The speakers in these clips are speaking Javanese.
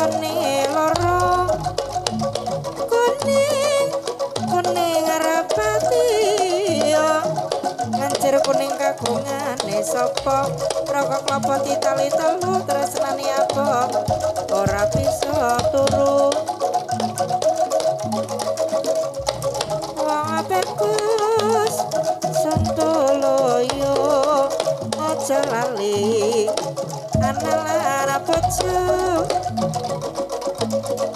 astane loro kuning kuning rapati ngancir kuning kagungane sapa rokok klopo ditali telu tresnane abot ora bisa turu wong apekus Santoloyo aja lali analara bojo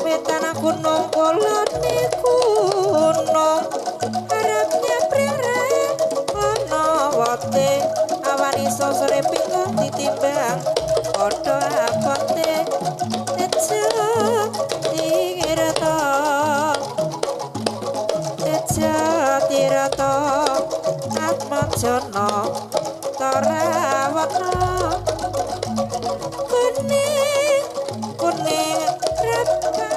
wetana gunung kolone gunung arepnya prere ana wote awan iso sore pingung ditimbang padha abote tejo tirata tejo tirata atmajana tarawatna kuning kuning rapa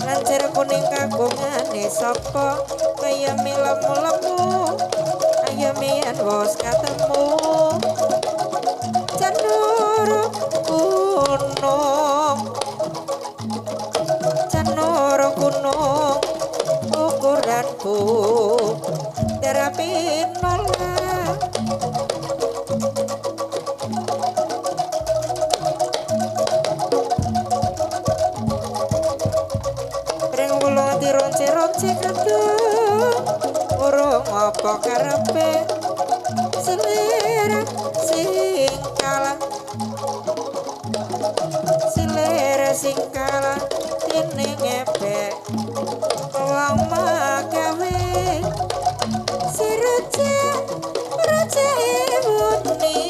lancer kuning kagungane sapa kaya milemu-lemu ayo mian wos ketemu janur gunung janur gunung ukuranku terapi nolak ring wulung dironce-ronce kadung urung apa karepe selera sing kalah selera sing kalah dene ngepek wong magawe si raja raja muni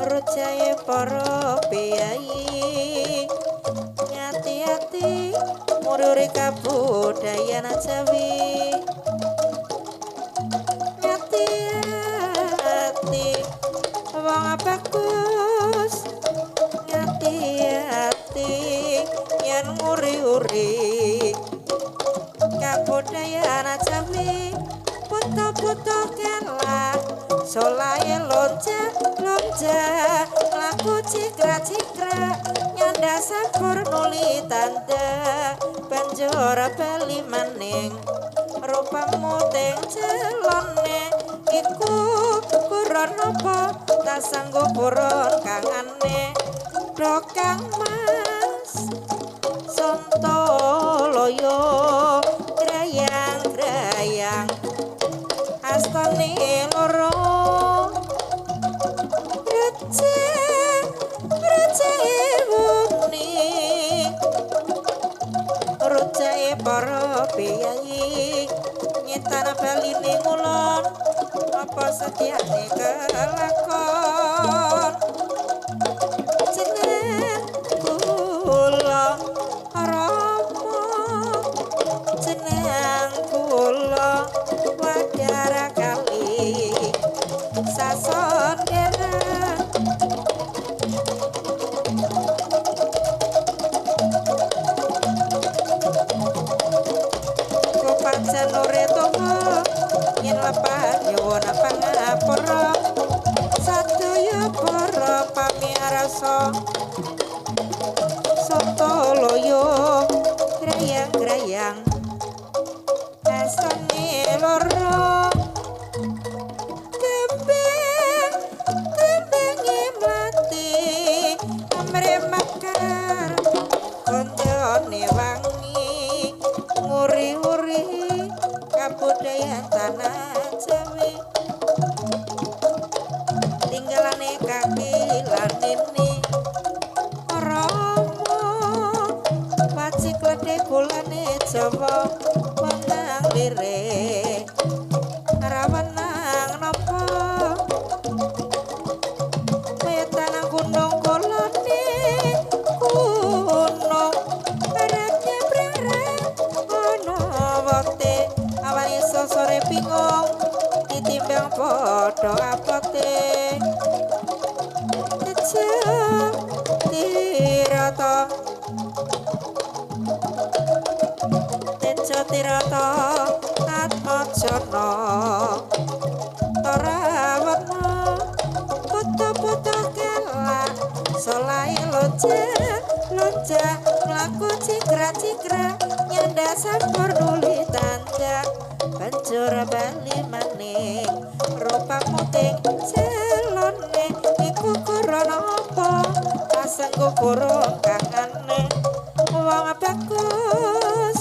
raja para piyai ngati-ati mururi kabudayan Jawi ngati-ati wong bagus ngati-ati yen nguri-uri kabudayan Jawi puto-puto kelah solae lonja laku cikra-cikra nyanda sakur nuli tanda banjur bali maning rupamu teng celone iku kuron apa tak sanggup purun kangane dokang mas Santoloyo grayang-grayang astane loro raja muni raja para piyai nyetan baline ngulon apa setiane kelakon jeneng kula rama jeneng kula wadara kali sason derang janure tonga yen lepat nyuwun pangapura sadaya para pamirsa Santoloyo grayang-grayang asane loro tembeng mati amre makar konjone wangi nguri-uri kabudayan tanah Jawi tinggalane kaki lan ini Rama wajik ledhe kulane Jawa menang lirik rawenang napa wetan gunung kolone gunung baratnya breret ana wote awan iso sore bingung ditimbang padha apote tejo tirata tejo tirata atmajana tarawatna puto-puto kelah solae roja lonja mlaku cikra-cikra nyanda sampur nuli tanda banjur bali maning rupamu ting celone iku krana apa asengku kurung kang aneh wong bagus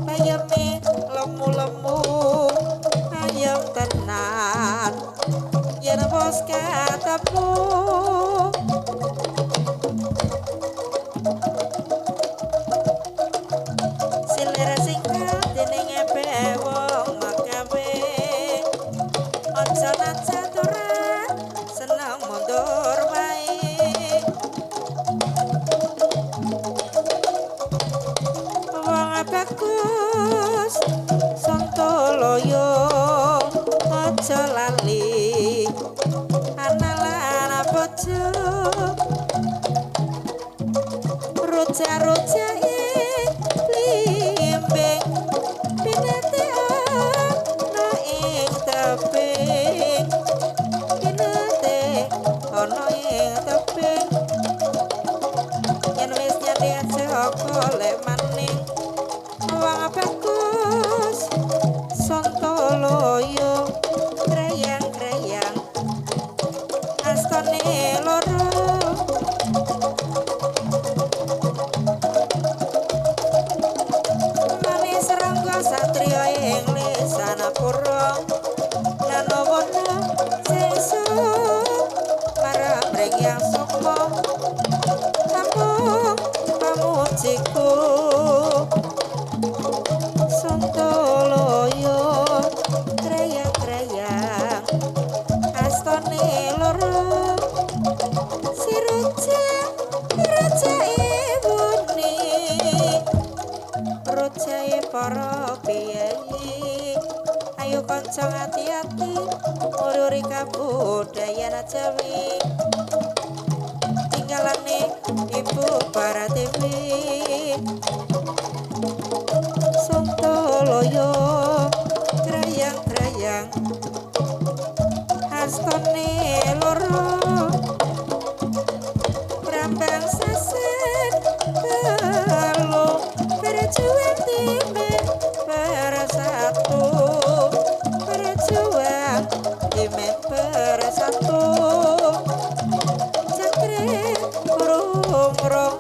bayeme lemu-lemu ayem tenan yen bos ketemu silir singkat dening wong makawe aja caturan seneng mundur wae wong bagus Sontoloyo aja lali analan bojo roja-roja limbing pinate ana ing tebing pinate ana ing tebing yen wis nyate aja golek maning wong bagus Sontoloyo kreyang-kreyang astane loro manis rangga satriya ing lisanapura nanawana sesa marang mriyang sukma tamu pamujiku Sontoloyo kreyang-kreyang astane loro si roja ibune rojae para piyayi ayo kanca ati-ati ururi kabudayan Jawi tinggalane ibu Paratiwi Sontoloyo kreyang-kreyang astane loro Brambang sasen telu berjuang timen bersatu berjuang timen bersatu jangkrik rung-rung